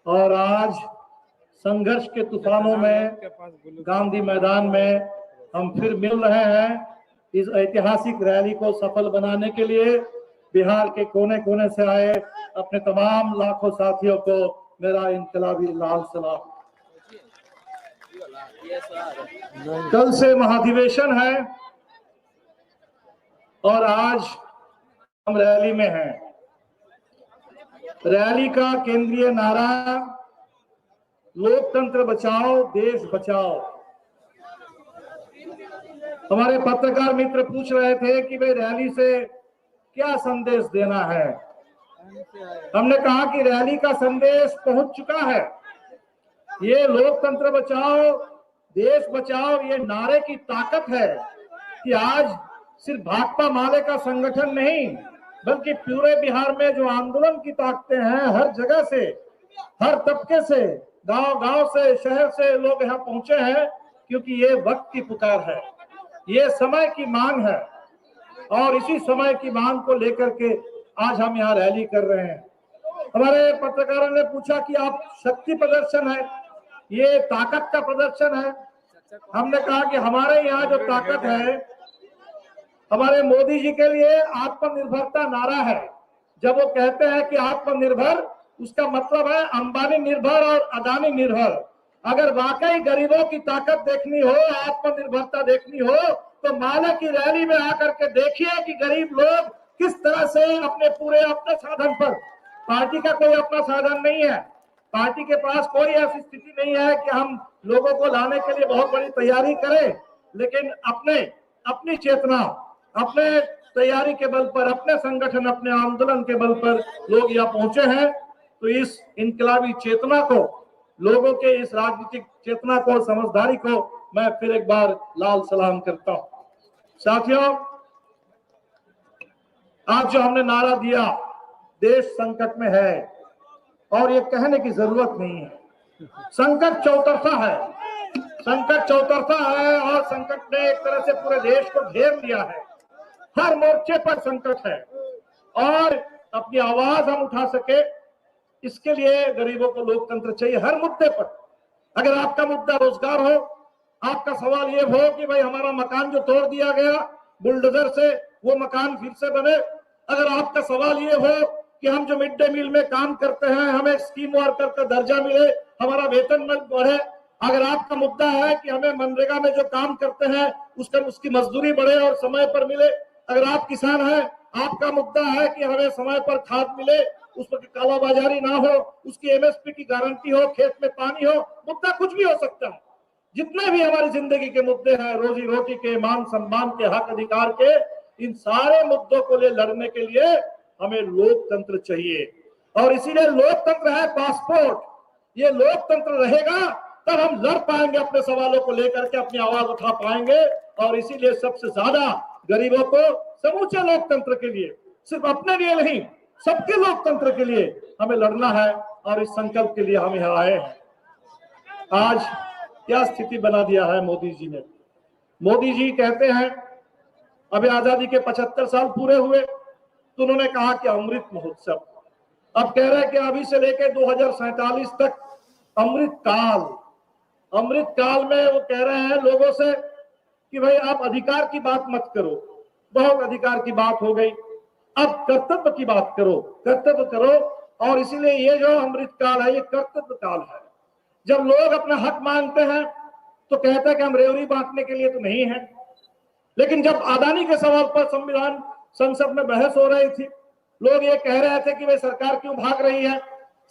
और आज संघर्ष के तूफानों में गांधी मैदान में हम फिर मिल रहे हैं। इस ऐतिहासिक रैली को सफल बनाने के लिए बिहार के कोने कोने से आए अपने तमाम लाखों साथियों को मेरा इनकलाबी लाल सलाम। कल से महाधिवेशन है और आज हम रैली में हैं। रैली का केंद्रीय नारा लोकतंत्र बचाओ देश बचाओ। हमारे पत्रकार मित्र पूछ रहे थे कि भाई रैली से क्या संदेश देना है। हमने कहा कि रैली का संदेश पहुंच चुका है। ये लोकतंत्र बचाओ देश बचाओ ये नारे की ताकत है कि आज सिर्फ भाकपा माले का संगठन नहीं बल्कि पूरे बिहार में जो आंदोलन की ताकतें हैं, हर जगह से, हर तबके से, गांव-गांव से, शहर से लोग यहाँ पहुंचे हैं क्योंकि ये वक्त की पुकार है, ये समय की मांग है और इसी समय की मांग को लेकर के आज हम यहाँ रैली कर रहे हैं। हमारे पत्रकारों ने पूछा कि आप शक्ति प्रदर्शन है, ये ताकत का प्रदर्शन है। हमने कहा कि हमारे यहाँ जो ताकत है, हमारे मोदी जी के लिए आत्मनिर्भरता नारा है। जब वो कहते हैं कि आत्मनिर्भर, उसका मतलब है अंबानी निर्भर और अदानी निर्भर। अगर वाकई गरीबों की ताकत देखनी हो, आत्मनिर्भरता देखनी हो तो माले की रैली में आकर के देखिए कि गरीब लोग किस तरह से अपने साधन पर, पार्टी का कोई अपना साधन नहीं है, पार्टी के पास कोई ऐसी स्थिति नहीं है कि हम लोगों को लाने के लिए बहुत बड़ी तैयारी करें, लेकिन अपनी चेतना, अपने तैयारी के बल पर, अपने संगठन, अपने आंदोलन के बल पर लोग यहाँ पहुंचे हैं। तो इस इनकलाबी चेतना को, लोगों के इस राजनीतिक चेतना को, समझदारी को मैं फिर एक बार लाल सलाम करता हूं। साथियों, आज जो हमने नारा दिया, देश संकट में है, और ये कहने की जरूरत नहीं है। संकट चौतरफा है, संकट चौतरफा है और संकट ने एक तरह से पूरे देश को घेर लिया है। हर मोर्चे पर संकट है और अपनी आवाज हम उठा सके, इसके लिए गरीबों को लोकतंत्र चाहिए हर मुद्दे पर। अगर आपका मुद्दा रोजगार हो, आपका सवाल ये हो कि भाई हमारा मकान जो तोड़ दिया गया बुलडोजर से, वो मकान फिर से बने। अगर आपका सवाल ये हो कि हम जो मिड डे मील में काम करते हैं, हमें स्कीम वर्कर का दर्जा मिले, हमारा वेतन में बढ़े। अगर आपका मुद्दा है कि हमें मनरेगा में जो काम करते हैं उसकी मजदूरी बढ़े और समय पर मिले। अगर आप किसान हैं, आपका मुद्दा है कि हमें समय पर खाद मिले, उस पर कालाबाजारी ना हो, उसकी एमएसपी की गारंटी हो, खेत में पानी हो। मुद्दा कुछ भी हो सकता है। जितने भी हमारी जिंदगी के मुद्दे हैं, रोजी रोटी के, मान सम्मान के, हक अधिकार के, इन सारे मुद्दों को लड़ने के लिए हमें लोकतंत्र चाहिए। और इसीलिए लोकतंत्र है पासपोर्ट। ये लोकतंत्र रहेगा तब हम लड़ पाएंगे, अपने सवालों को लेकर के अपनी आवाज उठा पाएंगे। और इसीलिए सबसे ज्यादा गरीबों को समूचे लोकतंत्र के लिए, सिर्फ अपने लिए नहीं, सबके लोकतंत्र के लिए हमें लड़ना है और इस संकल्प के लिए हम यहाँ आए हैं। आज क्या स्थिति बना दिया है मोदी जी ने। मोदी जी कहते हैं अभी आजादी के 75 साल पूरे हुए तो उन्होंने कहा कि अमृत महोत्सव। अब कह रहे हैं कि अभी से लेकर 2047 तक अमृत काल में वो कह रहे हैं लोगों से कि भाई आप अधिकार की बात मत करो, बहुत अधिकार की बात हो गई, अब कर्तव्य की बात करो, कर्तव्य करो। और इसीलिए ये जो अमृत काल है, ये कर्तव्य काल है। जब लोग अपना हक मांगते हैं तो कहते हैं कि हम रेवड़ी बांटने के लिए तो नहीं है। लेकिन जब अदानी के सवाल पर संविधान संसद में बहस हो रही थी, लोग ये कह रहे थे कि भाई सरकार क्यों भाग रही है,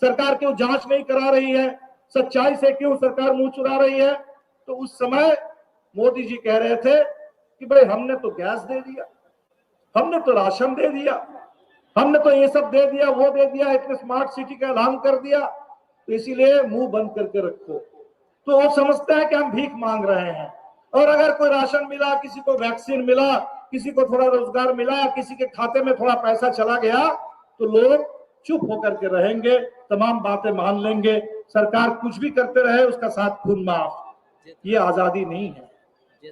सरकार क्यों जांच नहीं करा रही है, सच्चाई से क्यों सरकार मुंह चुरा रही है। तो उस समय मोदी जी कह रहे थे कि भाई हमने तो गैस दे दिया, हमने तो राशन दे दिया, हमने तो ये सब दे दिया, वो दे दिया, इतने स्मार्ट सिटी का ऐलान कर दिया, तो इसीलिए मुंह बंद करके रखो। तो वो समझते हैं कि हम भीख मांग रहे हैं। और अगर कोई राशन मिला, किसी को वैक्सीन मिला, किसी को थोड़ा रोजगार मिला, किसी के खाते में थोड़ा पैसा चला गया, तो लोग चुप होकर के रहेंगे, तमाम बातें मान लेंगे, सरकार कुछ भी करते रहे उसका साथ खून माफ। ये आजादी नहीं है,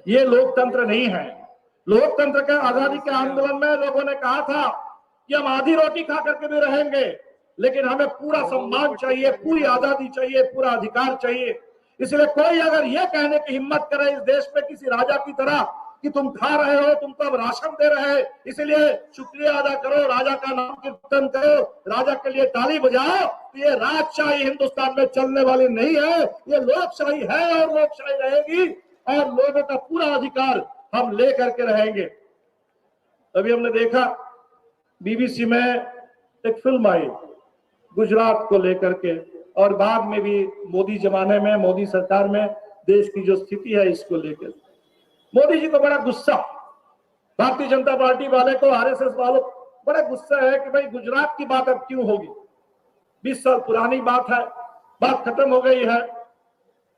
ये लोकतंत्र नहीं है। लोकतंत्र के आजादी के आंदोलन में लोगों ने कहा था कि हम आधी रोटी खा करके भी रहेंगे, लेकिन हमें पूरा सम्मान चाहिए, पूरी आजादी चाहिए, पूरा अधिकार चाहिए। इसलिए कोई अगर ये कहने की हिम्मत करे इस देश में किसी राजा की तरह कि तुम खा रहे हो, तुम तो अब राशन दे रहे हैं, इसलिए शुक्रिया अदा करो, राजा का नाम कीर्तन करो, राजा के लिए ताली बजाओ, तो ये राजशाही हिंदुस्तान में चलने वाली नहीं है। ये लोकशाही है और लोकशाही रहेगी और लोगों का पूरा अधिकार हम ले करके रहेंगे। अभी हमने देखा बीबीसी में एक फिल्म आई गुजरात को लेकर के, और बाद में भी मोदी जमाने में, मोदी सरकार में देश की जो स्थिति है इसको लेकर मोदी जी को बड़ा गुस्सा, भारतीय जनता पार्टी वाले को, आरएसएस वालों बड़ा गुस्सा है कि भाई गुजरात की बात अब क्यों होगी, 20 साल पुरानी बात है, बात खत्म हो गई है,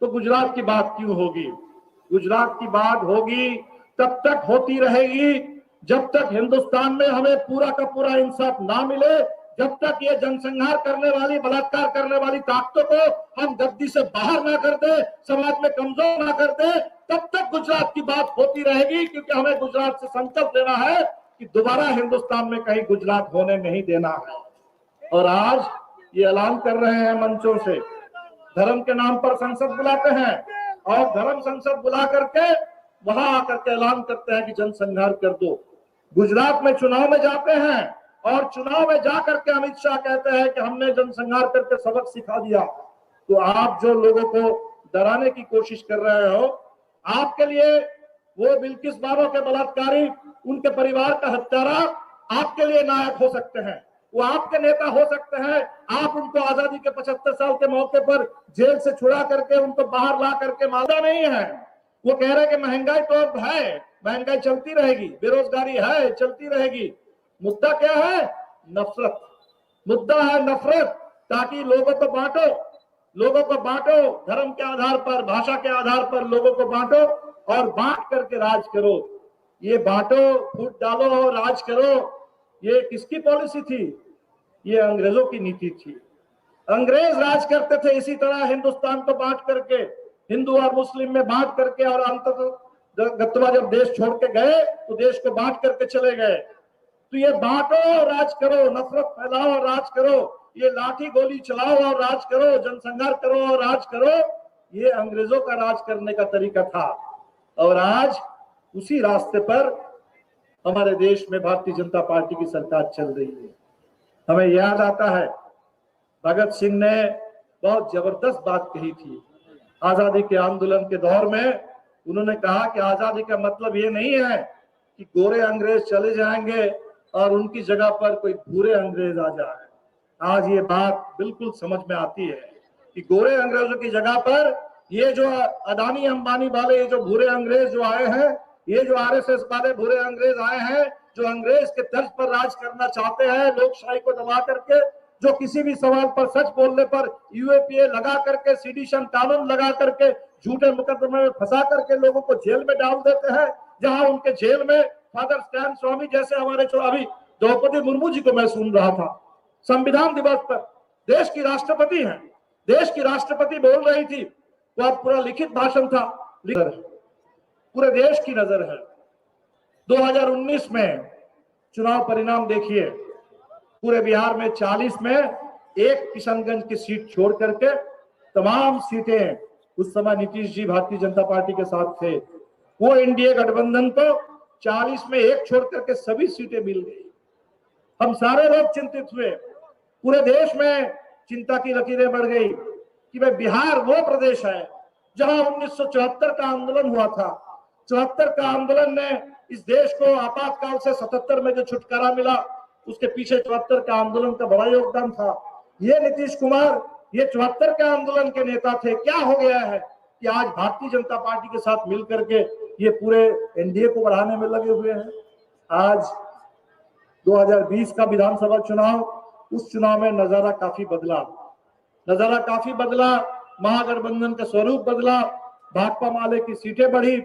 तो गुजरात की बात क्यों होगी। गुजरात की बात होगी तब तक होती रहेगी जब तक हिंदुस्तान में हमें पूरा का पूरा इंसाफ ना मिले, जब तक ये जनसंहार करने वाली, बलात्कार करने वाली ताकतों को हम गद्दी से बाहर ना कर दे, समाज में कमजोर ना कर दे, तब तक गुजरात की बात होती रहेगी। क्योंकि हमें गुजरात से संकल्प लेना है कि दोबारा हिंदुस्तान में कहीं गुजरात होने नहीं देना है। और आज ये ऐलान कर रहे हैं मंचों से, धर्म के नाम पर संसद बुलाते हैं और धर्म संसद बुला करके वहां आकर के ऐलान करते हैं कि जनसंहार कर दो। गुजरात में चुनाव में जाते हैं और चुनाव में जाकर के अमित शाह कहते हैं कि हमने जनसंहार करके सबक सिखा दिया। तो आप जो लोगों को डराने की कोशिश कर रहे हो, आपके लिए वो बिल्किस बानो के बलात्कारी, उनके परिवार का हत्यारा आपके लिए नायक हो सकते हैं, वो आपके नेता हो सकते हैं। आप उनको आजादी के 75 साल के मौके पर जेल से छुड़ा करके उनको बाहर ला करके मालदा नहीं है। वो कह रहे कि महंगाई तो अब है, महंगाई चलती रहेगी, बेरोजगारी है, चलती रहेगी। मुद्दा क्या है? नफरत। मुद्दा है नफरत, ताकि लोगों को बांटो, लोगों को बांटो, धर्म के आधार पर, भाषा के आधार पर लोगों को बांटो और बांट करके राज करो। ये बांटो, फूट डालो और राज करो, ये किसकी पॉलिसी थी? ये अंग्रेजों की नीति थी। अंग्रेज राज करते थे इसी तरह, हिंदुस्तान को बांट करके, हिंदू और मुस्लिम में बांट करके, और अंततः जब देश छोड़ के गए तो देश को बांट करके चले गए। तो ये बांटो और राज करो, नफरत फैलाओ और राज करो, ये लाठी गोली चलाओ और राज करो, जनसंहार करो और राज करो, ये अंग्रेजों का राज करने का तरीका था। और आज उसी रास्ते पर हमारे देश में भारतीय जनता पार्टी की सरकार चल रही है। हमें याद आता है भगत सिंह ने बहुत जबरदस्त बात कही थी आजादी के आंदोलन के दौर में। उन्होंने कहा कि आजादी का मतलब ये नहीं है कि गोरे अंग्रेज चले जाएंगे और उनकी जगह पर कोई भूरे अंग्रेज आ जाए। आज ये बात बिल्कुल समझ में आती है कि गोरे अंग्रेजों की जगह पर ये जो अदानी अंबानी वाले, ये जो भूरे अंग्रेज जो आए हैं, ये जो आरएसएस वाले भूरे अंग्रेज आए हैं, जो अंग्रेज के तर्ज पर राज करना चाहते हैं, लोकशाही को दबा करके, जो किसी भी सवाल पर सच बोलने पर यूएपीए लगा करके, सीडिशन कानून लगा करके, झूठे मुकदमे में फंसा करके लोगों को जेल में डाल देते हैं, जहां उनके जेल में फादर स्टैन स्वामी जैसे हमारे अभी द्रौपदी मुर्मू जी को मैं सुन रहा था, संविधान दिवस पर देश की राष्ट्रपति हैं, देश की राष्ट्रपति बोल रही थी, तो अब पूरा लिखित भाषण था, पूरे देश की नजर है। 2019 में चुनाव परिणाम देखिए, पूरे बिहार में 40 में एक किशनगंज की सीट छोड़ करके तमाम सीटें, उस समय नीतीश जी भारतीय जनता पार्टी के साथ थे, वो एनडीए गठबंधन को 40 में एक छोड़ करके सभी सीटें मिल गई। हम सारे लोग चिंतित हुए, पूरे देश में चिंता की लकीरें बढ़ गई कि भाई बिहार वो प्रदेश है जहां 1974 का आंदोलन हुआ था। 74 का आंदोलन ने इस देश को आपातकाल से 77 में जो छुटकारा मिला, उसके पीछे 74 का आंदोलन का बड़ा योगदान था। ये नीतीश कुमार ये 74 के आंदोलन के नेता थे। क्या हो गया है कि आज भारतीय जनता पार्टी के साथ मिलकर के ये पूरे एनडीए को बढ़ाने में लगे हुए हैं। आज 2020 का विधानसभा चुनाव, उस चुनाव में नजारा काफी बदला, नजारा काफी बदला, महागठबंधन का स्वरूप बदला, भाकपा माले की सीटें बढ़ी,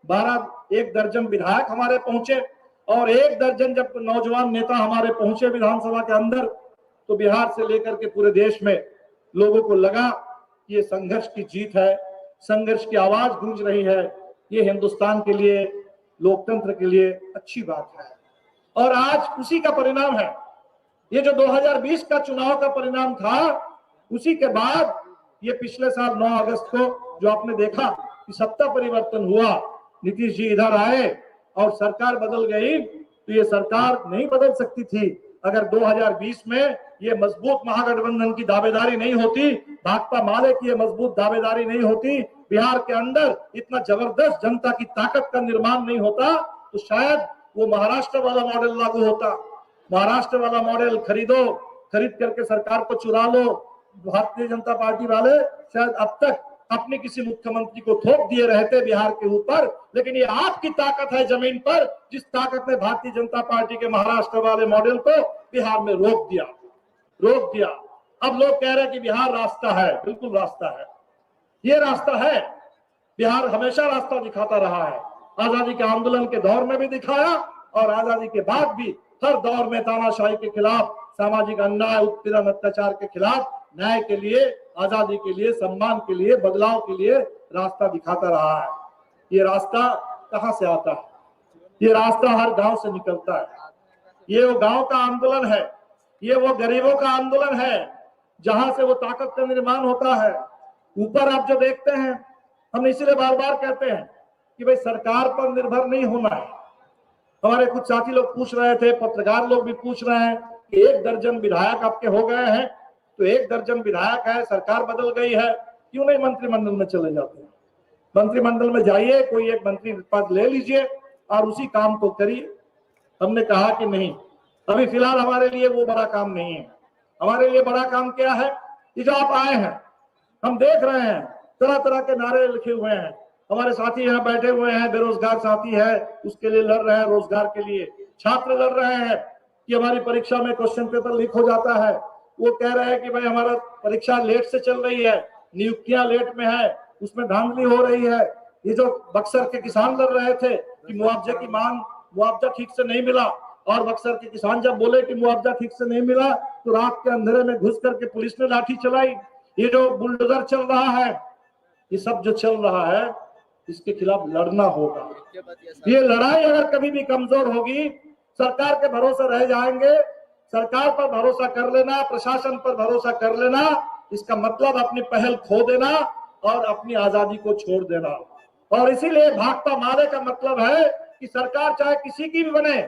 1 दर्जन विधायक हमारे पहुंचे और 1 दर्जन जब नौजवान नेता हमारे पहुंचे विधानसभा के अंदर, तो बिहार से लेकर के पूरे देश में लोगों को लगा कि ये संघर्ष की जीत है, संघर्ष की आवाज गूंज रही है, ये हिंदुस्तान के लिए, लोकतंत्र के लिए अच्छी बात है। और आज उसी का परिणाम है, ये जो 2020 का चुनाव का परिणाम था, उसी के बाद ये पिछले साल 9 अगस्त को जो आपने देखा कि सत्ता परिवर्तन हुआ, नीतीश जी इधर आए और सरकार बदल गई, तो ये सरकार नहीं बदल सकती थी अगर 2020 में ये मजबूत महागठबंधन की दावेदारी नहीं होती, भाकपा माले की ये मजबूत दावेदारी नहीं होती, बिहार के अंदर इतना जबरदस्त जनता की ताकत का निर्माण नहीं होता, तो शायद वो महाराष्ट्र वाला मॉडल लागू होता। महाराष्ट्र वाला मॉडल खरीद करके सरकार को चुरा लो, भारतीय जनता पार्टी वाले शायद अब तक अपने किसी मुख्यमंत्री को थोप दिए रहते बिहार के ऊपर। लेकिन ये आपकी ताकत है जमीन पर, जिस ताकत ने भारतीय जनता पार्टी के महाराष्ट्र वाले मॉडल को बिहार में रोक दिया। अब लोग कह रहे हैं कि बिहार रास्ता है, बिल्कुल रास्ता है, ये रास्ता है। बिहार हमेशा रास्ता दिखाता रहा है, आजादी के आंदोलन के दौर में भी दिखाया और आजादी के बाद भी हर दौर में तानाशाही के खिलाफ, सामाजिक अन्याय, उत्पीड़न, अत्याचार के खिलाफ, न्याय के लिए, आजादी के लिए, सम्मान के लिए, बदलाव के लिए रास्ता दिखाता रहा है। ये रास्ता कहां से आता है? ये रास्ता हर गांव से निकलता है। ये वो गांव का आंदोलन है, ये वो गरीबों का आंदोलन है, जहां से वो ताकत का निर्माण होता है। ऊपर आप जो देखते हैं, हम इसलिए बार बार कहते हैं कि भाई सरकार पर निर्भर नहीं होना है। हमारे कुछ साथी लोग पूछ रहे थे, पत्रकार लोग भी पूछ रहे हैं कि 1 दर्जन विधायक आपके हो गए हैं, तो 1 दर्जन विधायक है, सरकार बदल गई है, क्यों नहीं मंत्रिमंडल में चले जाते हैं? मंत्रिमंडल में जाइए, कोई एक मंत्री पद ले लीजिए और उसी काम को करिए। हमने कहा कि नहीं, अभी फिलहाल हमारे लिए वो बड़ा काम नहीं है। हमारे लिए बड़ा काम क्या है कि जो आप आए हैं, हम देख रहे हैं तरह तरह के नारे लिखे हुए हैं। हमारे साथी यहाँ बैठे हुए हैं, बेरोजगार साथी है, उसके लिए लड़ रहे हैं, रोजगार के लिए। छात्र लड़ रहे हैं कि हमारी परीक्षा में क्वेश्चन पेपर लीक हो जाता है। वो कह रहे हैं कि भाई हमारा परीक्षा लेट से चल रही है, नियुक्तियां लेट में है, उसमें धांधली हो रही है। ये जो बक्सर के किसान लड़ रहे थे कि मुआवजा ठीक से नहीं मिला, और बक्सर के किसान जब बोले कि मुआवजा ठीक से नहीं मिला, तो रात के अंधेरे में घुस करके पुलिस ने लाठी चलाई। ये जो बुलडोजर चल रहा है, ये सब जो चल रहा है, इसके खिलाफ लड़ना होगा। ये लड़ाई अगर कभी भी कमजोर होगी, सरकार के भरोसे रह जाएंगे। सरकार पर भरोसा कर लेना, प्रशासन पर भरोसा कर लेना, इसका मतलब अपनी पहल खो देना और अपनी आजादी को छोड़ देना। और इसीलिए भाकपा माले का मतलब है कि सरकार चाहे किसी की भी बने,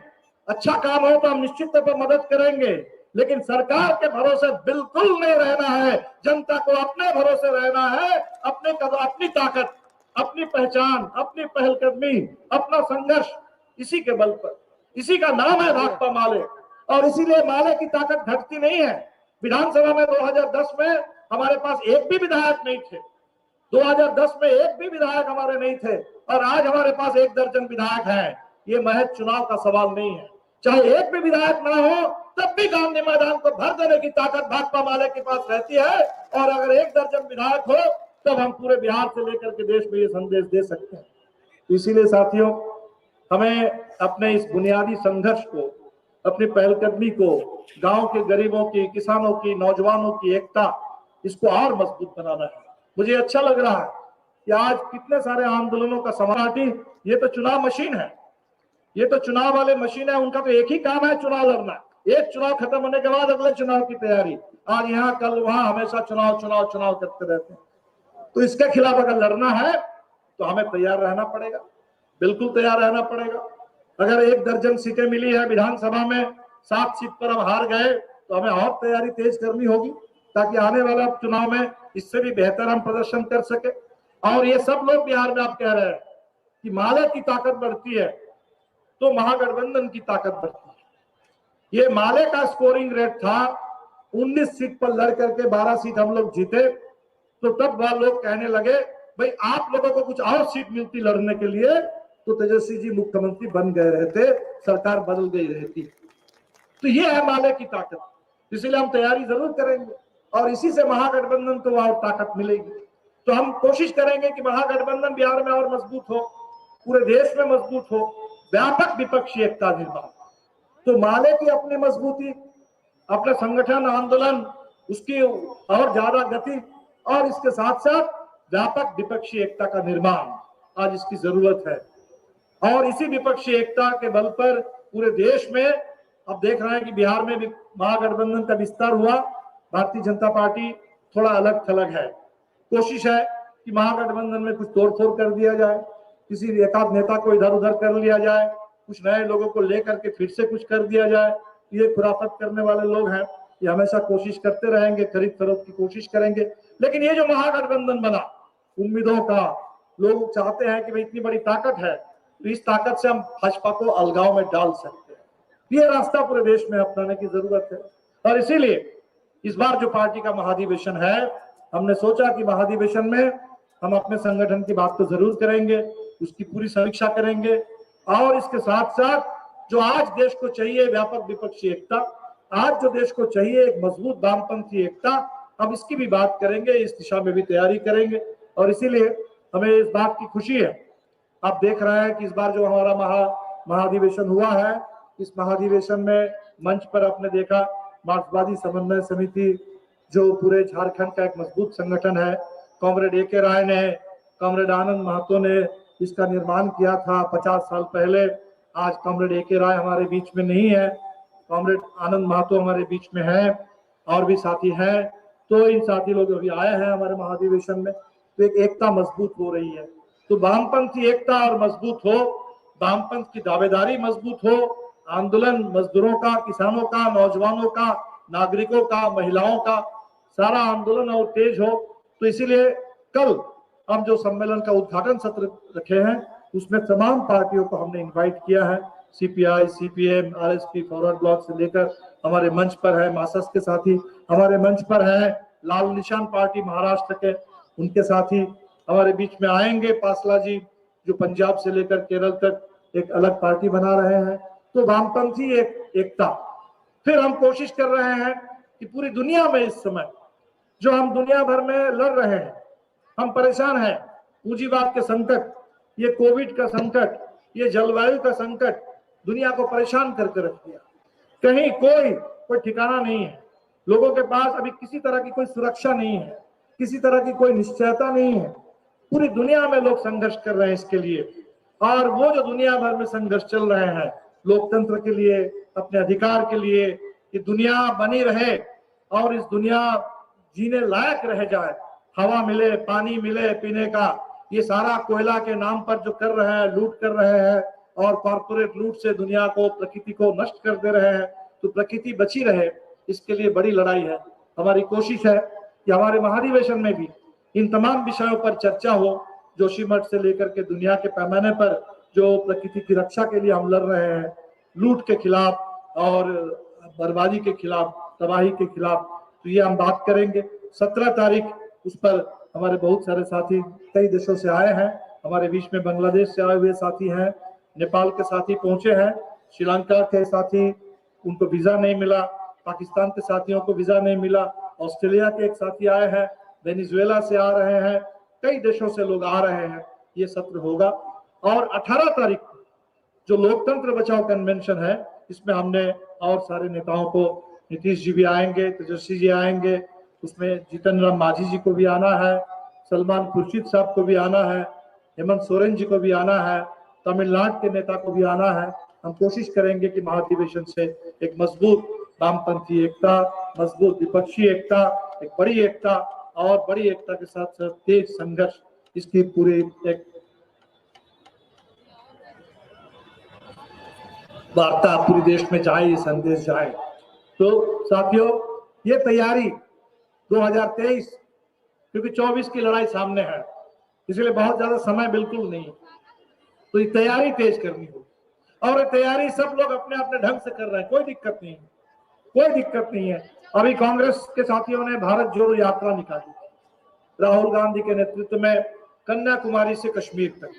अच्छा काम हो तो हम निश्चित तौर पर मदद करेंगे, लेकिन सरकार के भरोसे बिल्कुल नहीं रहना है। जनता को अपने भरोसे रहना है, अपनी ताकत, अपनी पहचान, अपनी पहलकदमी, अपना संघर्ष, इसी के बल पर। इसी का नाम है भाकपा माले। और इसीलिए माले की ताकत घटती नहीं है। विधानसभा में 2010 में हमारे पास एक भी विधायक नहीं थे, 2010 में एक भी विधायक हमारे नहीं थे, और आज हमारे पास 1 दर्जन विधायक हैं। ये महज चुनाव का सवाल नहीं है। चाहे एक भी विधायक ना हो, तब भी गांधी मैदान को भर देने की ताकत भाकपा माले के पास रहती है। और अगर 1 दर्जन विधायक हो, तब हम पूरे बिहार से लेकर के देश में ये संदेश दे सकते हैं। इसीलिए साथियों, हमें अपने इस बुनियादी संघर्ष को, अपनी पहलकदमी को, गांव के गरीबों की, किसानों की, नौजवानों की एकता, इसको और मजबूत बनाना है। मुझे अच्छा लग रहा है कि आज कितने सारे आंदोलनों का समाधान, ये तो चुनाव मशीन है, ये तो चुनाव वाले मशीन है, उनका तो एक ही काम है, चुनाव लड़ना। एक चुनाव खत्म होने के बाद अगले चुनाव की तैयारी, आज यहाँ कल वहां, हमेशा चुनाव चुनाव चुनाव करते रहते हैं। तो इसके खिलाफ अगर लड़ना है तो हमें तैयार रहना पड़ेगा, बिल्कुल तैयार रहना पड़ेगा। अगर 1 दर्जन सीटें मिली है विधानसभा में, 7 सीट पर हम हार गए, तो हमें और तैयारी तेज करनी होगी, ताकि आने वाला चुनाव में इससे भी बेहतर हम प्रदर्शन कर सके। और ये सब लोग बिहार में आप कह रहे हैं कि माले की ताकत बढ़ती है तो महागठबंधन की ताकत बढ़ती है। ये माले का स्कोरिंग रेट था, 19 सीट पर लड़ करके 12 सीट हम लोग जीते, तो तब वह लोग कहने लगे भाई आप लोगों को कुछ और सीट मिलती लड़ने के लिए, तो तेजस्वी जी मुख्यमंत्री बन गए रहते, सरकार बदल गई रहती। तो ये है माले की ताकत। इसलिए हम तैयारी जरूर करेंगे और इसी से महागठबंधन को और ताकत मिलेगी। तो हम कोशिश करेंगे कि महागठबंधन बिहार में और मजबूत हो, पूरे देश में मजबूत हो, व्यापक विपक्षी एकता निर्माण। तो माले की अपनी मजबूती, अपने संगठन, आंदोलन, उसकी और ज्यादा गति, और इसके साथ साथ व्यापक विपक्षी एकता का निर्माण आज इसकी जरूरत है। और इसी विपक्षी एकता के बल पर पूरे देश में अब देख रहे हैं कि बिहार में भी महागठबंधन का विस्तार हुआ, भारतीय जनता पार्टी थोड़ा अलग थलग है। कोशिश है कि महागठबंधन में कुछ तोड़फोड़ कर दिया जाए, किसी एकाध नेता को इधर उधर कर लिया जाए, कुछ नए लोगों को लेकर के फिर से कुछ कर दिया जाए। ये खुराफत करने वाले लोग हैं, ये हमेशा कोशिश करते रहेंगे, खरीद फरोख्त की कोशिश करेंगे। लेकिन ये जो महागठबंधन बना, उम्मीदों का, लोग चाहते हैं कि भाई इतनी बड़ी ताकत है तो इस ताकत से हम भाजपा को अलगाव में डाल सकते हैं। ये रास्ता पूरे देश में अपनाने की जरूरत है। और इसीलिए इस बार जो पार्टी का महाधिवेशन है, हमने सोचा कि महाधिवेशन में हम अपने संगठन की बात तो जरूर करेंगे, उसकी पूरी समीक्षा करेंगे, और इसके साथ साथ जो आज देश को चाहिए व्यापक विपक्षी एकता, आज जो देश को चाहिए एक मजबूत वामपंथी एकता, अब इसकी भी बात करेंगे, इस दिशा में भी तैयारी करेंगे। और इसीलिए हमें इस बात की खुशी है, आप देख रहे हैं कि इस बार जो हमारा महाधिवेशन हुआ है, इस महाधिवेशन में मंच पर आपने देखा मार्क्सवादी समन्वय समिति, जो पूरे झारखंड का एक मजबूत संगठन है, कॉमरेड ए के राय ने, कॉमरेड आनंद महतो ने इसका निर्माण किया था 50 साल पहले। आज कॉमरेड ए के राय हमारे बीच में नहीं है, कॉमरेड आनंद महतो हमारे बीच में है, और भी साथी हैं। तो इन साथी लोग अभी आए हैं हमारे महाधिवेशन में, तो एक एकता मजबूत हो रही है। तो वामपंथी एकता और मजबूत हो, वामपंथ की दावेदारी मजबूत हो, आंदोलन मजदूरों का, किसानों का, नौजवानों का, नागरिकों का, महिलाओं का सारा आंदोलन और तेज हो। तो इसीलिए कल हम जो सम्मेलन का उद्घाटन सत्र रखे हैं, उसमें तमाम पार्टियों को हमने इनवाइट किया है, CPI, CPM, RSP, forward block से लेकर हमारे मंच पर है मार्क्सिस्ट के साथी, हमारे मंच पर है लाल निशान पार्टी महाराष्ट्र के, उनके साथी हमारे बीच में आएंगे, पासला जी जो पंजाब से लेकर केरल तक एक अलग पार्टी बना रहे हैं। तो वामपंथी एकता। फिर हम कोशिश कर रहे हैं कि पूरी दुनिया में इस समय जो हम दुनिया भर में लड़ रहे हैं, हम परेशान हैं, पूंजीवाद के संकट, ये कोविड का संकट, ये जलवायु का संकट दुनिया को परेशान करके रख दिया। कहीं कोई ठिकाना नहीं है, लोगों के पास अभी किसी तरह की कोई सुरक्षा नहीं है, किसी तरह की कोई निश्चयता नहीं है। पूरी दुनिया में लोग संघर्ष कर रहे हैं इसके लिए, और वो जो दुनिया भर में संघर्ष चल रहे हैं लोकतंत्र के लिए, अपने अधिकार के लिए, कि दुनिया बनी रहे और इस दुनिया जीने लायक रह जाए, हवा मिले, पानी मिले पीने का, ये सारा कोयला के नाम पर जो कर रहे हैं, लूट कर रहे हैं, और कॉर्पोरेट लूट से दुनिया को, प्रकृति को नष्ट कर दे रहे हैं, तो प्रकृति बची रहे, इसके लिए बड़ी लड़ाई है। हमारी कोशिश है कि हमारे महाधिवेशन में भी इन तमाम विषयों पर चर्चा हो, जोशीमठ से लेकर के दुनिया के पैमाने पर जो प्रकृति की रक्षा के लिए हम लड़ रहे हैं, लूट के खिलाफ और बर्बादी के खिलाफ, तबाही के खिलाफ, तो ये हम बात करेंगे। 17 तारीख उस पर हमारे बहुत सारे साथी कई देशों से आए हैं, हमारे बीच में बांग्लादेश से आए हुए साथी हैं, नेपाल के साथी पहुंचे हैं, श्रीलंका के साथी उनको वीजा नहीं मिला, पाकिस्तान के साथियों को वीजा नहीं मिला, ऑस्ट्रेलिया के एक साथी आए हैं, वेनेजुएला से आ रहे हैं, कई देशों से लोग आ रहे हैं। ये सत्र होगा। और 18 तारीख को जो लोकतंत्र बचाओ कन्वेंशन है, इसमें हमने और सारे नेताओं को, नीतीश जी भी आएंगे, तेजस्वी जी आएंगे, उसमें जीतन राम मांझी जी को भी आना है, सलमान खुर्शीद साहब को भी आना है, हेमंत सोरेन जी को भी आना है, तमिलनाडु के नेता को भी आना है। हम कोशिश करेंगे कि महाधिवेशन से एक मजबूत वामपंथी एकता, मजबूत विपक्षी एकता, एक बड़ी एकता, और बड़ी एकता के साथ साथ तेज संघर्ष, इसकी पूरी एक वार्ता पूरे देश में जाए, ये संदेश जाए। तो साथियों, ये तैयारी 2023, क्योंकि 24 की लड़ाई सामने है, इसलिए बहुत ज्यादा समय बिल्कुल नहीं, तो ये तैयारी तेज करनी होगी। और ये तैयारी सब लोग अपने अपने ढंग से कर रहे हैं, कोई दिक्कत नहीं है, कोई दिक्कत नहीं है। अभी कांग्रेस के साथियों ने भारत जोड़ो यात्रा निकाली, राहुल गांधी के नेतृत्व में कन्याकुमारी से कश्मीर तक,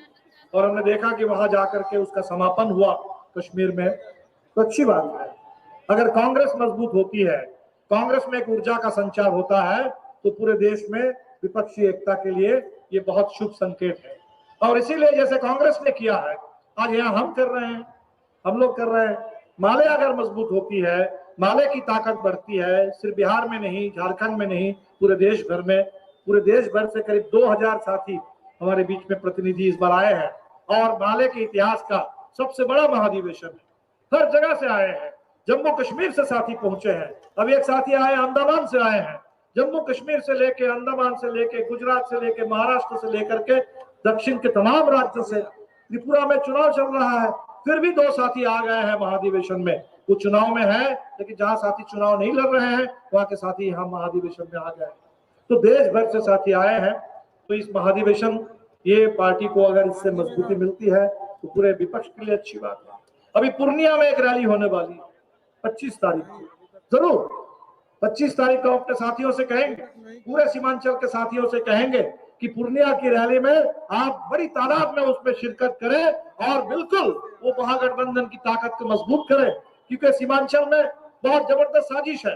और हमने देखा कि वहां जाकर के उसका समापन हुआ कश्मीर में। तो अच्छी बात है, अगर कांग्रेस मजबूत होती है, कांग्रेस में एक ऊर्जा का संचार होता है, तो पूरे देश में विपक्षी एकता के लिए ये बहुत शुभ संकेत है। और इसीलिए जैसे कांग्रेस ने किया है, आज यहाँ हम कर रहे हैं, हम लोग कर रहे हैं। माले अगर मजबूत होती है, माले की ताकत बढ़ती है, सिर्फ बिहार में नहीं, झारखंड में नहीं, पूरे देश भर में, पूरे देश भर से करीब 2000 साथी हमारे बीच में प्रतिनिधि इस बार आए हैं, और माले के इतिहास का सबसे बड़ा महाधिवेशन है, हर जगह से आए हैं, जम्मू कश्मीर से साथी पहुंचे हैं, अभी एक साथी आए अंडमान से आए हैं। जम्मू कश्मीर से लेके, अंडमान से लेके, गुजरात से लेके, महाराष्ट्र से लेकर के दक्षिण के तमाम राज्यों से। त्रिपुरा में चुनाव चल रहा है, फिर भी 2 साथी आ गए हैं महाधिवेशन में। वो चुनाव में है, लेकिन जहां साथी चुनाव नहीं लड़ रहे हैं वहां के साथी यहाँ महाधिवेशन में आ गए। तो देश भर से साथी आए हैं। तो इस महाधिवेशन, ये पार्टी को अगर इससे मजबूती मिलती है तो पूरे विपक्ष के लिए अच्छी बात है। अभी पूर्णिया में एक रैली होने वाली है 25 तारीख को, जरूर 25 तारीख को अपने साथियों से कहेंगे, पूरे सीमांचल के साथियों से कहेंगे कि पूर्णिया की रैली में आप बड़ी तादाद में उसमें शिरकत करें और बिल्कुल वो महागठबंधन की ताकत को मजबूत करें, क्योंकि सीमांचल में बहुत जबरदस्त साजिश है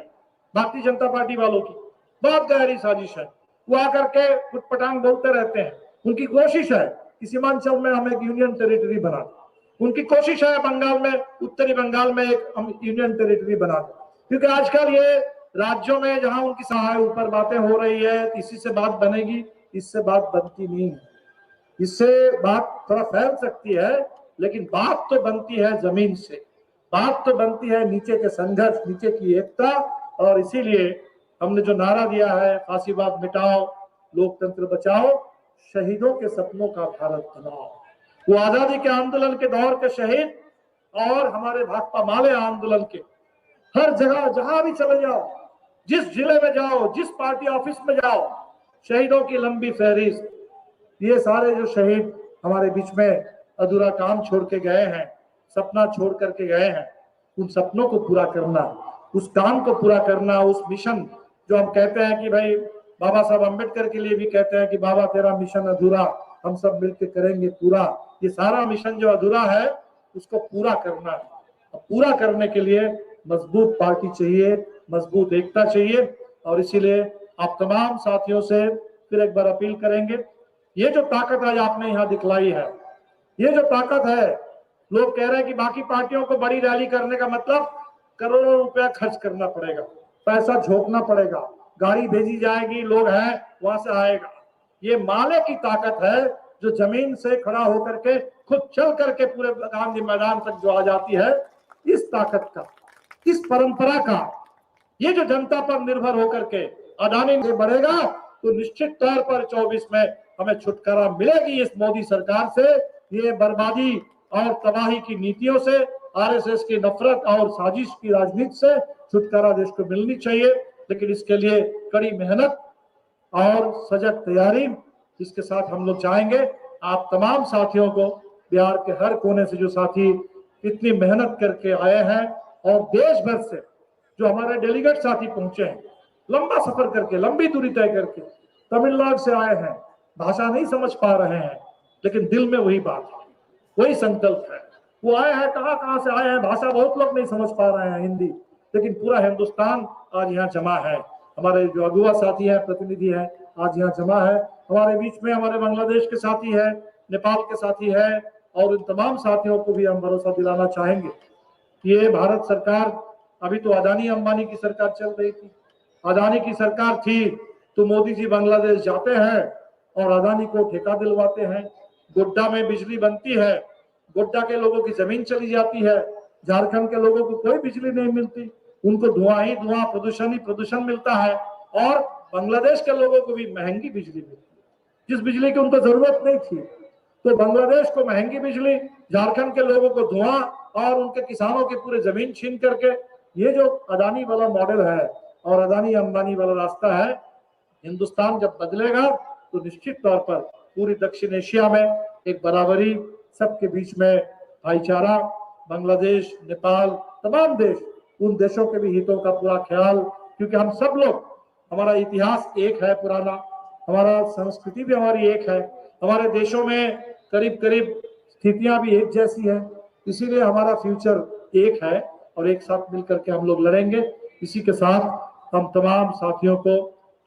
भारतीय जनता पार्टी वालों की, बहुत गहरी साजिश है। वो आकर के उटपटांग बोलते रहते हैं। उनकी कोशिश है कि सीमांचल में हम एक यूनियन टेरिटरी बना दें। उनकी कोशिश है बंगाल में, उत्तरी बंगाल में एक हम यूनियन टेरिटरी बना दें, क्योंकि आजकल ये राज्यों में जहां उनकी सहाय ऊपर बातें हो रही है, इसी से बात बनेगी, इससे बात बनती नहीं है। इससे बात थोड़ा फैल सकती है, लेकिन बात तो बनती है जमीन से, बात तो बनती है नीचे के संघर्ष, नीचे की एकता। और इसीलिए हमने जो नारा दिया है, फांसीवाद मिटाओ, लोकतंत्र बचाओ, शहीदों के सपनों का भारत बनाओ। वो आजादी के आंदोलन के दौर के शहीद और हमारे भाकपा माले आंदोलन के, हर जगह जहां भी चले जाओ, जिस जिले में जाओ, जिस पार्टी ऑफिस में जाओ, शहीदों की लंबी फहरिस्त। ये सारे जो शहीद हमारे बीच में अधूरा काम छोड़ के गए हैं, सपना छोड़ करके गए हैं, उन सपनों को पूरा करना, उस काम को पूरा करना, उस मिशन जो हम कहते हैं कि भाई बाबा साहब अम्बेडकर के लिए भी कहते हैं कि बाबा तेरा मिशन अधूरा, हम सब मिलकर करेंगे पूरा। ये सारा मिशन जो अधूरा है उसको पूरा करना है। और पूरा करने के लिए मजबूत पार्टी चाहिए, मजबूत एकता चाहिए। और इसीलिए आप तमाम साथियों से फिर एक बार अपील करेंगे, ये जो ताकत आज आपने यहाँ दिखलाई है, ये जो ताकत है, लोग कह रहे हैं कि बाकी पार्टियों को बड़ी रैली करने का मतलब करोड़ों रुपया खर्च करना पड़ेगा, पैसा झोंकना पड़ेगा, गाड़ी भेजी जाएगी, लोग हैं वहां से आएगा। ये माले की ताकत है जो जमीन से खड़ा होकर के खुद चल करके पूरे गांधी मैदान तक जो आ जाती है। इस ताकत का, इस परंपरा का, ये जो जनता पर निर्भर होकर के अडानी से बढ़ेगा तो निश्चित तौर पर 24 में हमें छुटकारा मिलेगी इस मोदी सरकार से। ये बर्बादी और तबाही की नीतियों से, आरएसएस की नफरत और साजिश की राजनीति से छुटकारा देश को मिलनी चाहिए। लेकिन इसके लिए कड़ी मेहनत और सजग तैयारी, इसके साथ हम लोग चाहेंगे आप तमाम साथियों को, बिहार के हर कोने से जो साथी इतनी मेहनत करके आए हैं और देश भर से जो हमारे डेलीगेट साथी पहुंचे हैं, लंबा सफर करके, लंबी दूरी तय करके, तमिलनाडु से आए हैं, भाषा नहीं समझ पा रहे हैं, लेकिन दिल में वही बात है, वही संकल्प है। वो आए हैं, कहां से आए हैं, भाषा बहुत लोग नहीं समझ पा रहे हैं हिंदी, लेकिन पूरा हिंदुस्तान आज यहाँ जमा है। हमारे जो अगुआ साथी हैं, प्रतिनिधि हैं, आज यहाँ जमा है। हमारे बीच में हमारे बांग्लादेश के साथी है, नेपाल के साथी है, और इन तमाम साथियों को भी हम भरोसा दिलाना चाहेंगे कि ये भारत सरकार, अभी तो अदानी अंबानी की सरकार चल रही थी, अदानी की सरकार थी तो मोदी जी बांग्लादेश जाते हैं और अदानी को ठेका दिलवाते हैं। गोड्डा में बिजली बनती है, गोड्डा के लोगों की जमीन चली जाती है, झारखंड के लोगों को कोई बिजली नहीं मिलती, उनको धुआं ही धुआं, प्रदूषण ही प्रदूषण मिलता है। और बांग्लादेश के लोगों को भी महंगी बिजली मिलती है, जिस बिजली की उनको जरूरत नहीं थी। तो बांग्लादेश को महंगी बिजली, झारखंड के लोगों को धुआं और उनके किसानों की पूरी जमीन छीन करके, ये जो अदानी वाला मॉडल है और अदानी अंबानी वाला रास्ता है, हिंदुस्तान जब बदलेगा तो निश्चित तौर पर पूरी दक्षिण एशिया में एक बराबरी, सबके बीच में भाईचारा, बांग्लादेश, नेपाल, तमाम देश, उन देशों के भी हितों का पूरा ख्याल, क्योंकि हम सब लोग, हमारा इतिहास एक है पुराना, हमारा संस्कृति भी हमारी एक है, हमारे देशों में करीब करीब स्थितियां भी एक जैसी है, इसीलिए हमारा फ्यूचर एक है और एक साथ मिलकर के हम लोग लड़ेंगे। इसी के साथ हम तमाम साथियों को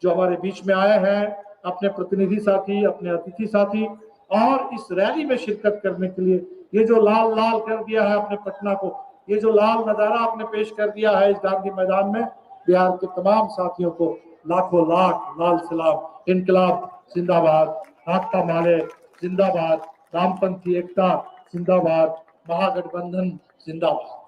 जो हमारे बीच में आए हैं, अपने प्रतिनिधि साथी, अपने अतिथि साथी, और इस रैली में शिरकत करने के लिए ये जो लाल लाल कर दिया है अपने पटना को, ये जो लाल नजारा आपने पेश कर दिया है इस गांधी मैदान में, बिहार के तमाम साथियों को लाखों लाख लाल सलाम। इनकलाब जिंदाबाद, भाकपा माले जिंदाबाद, रामपंथी एकता जिंदाबाद, महागठबंधन जिंदाबाद।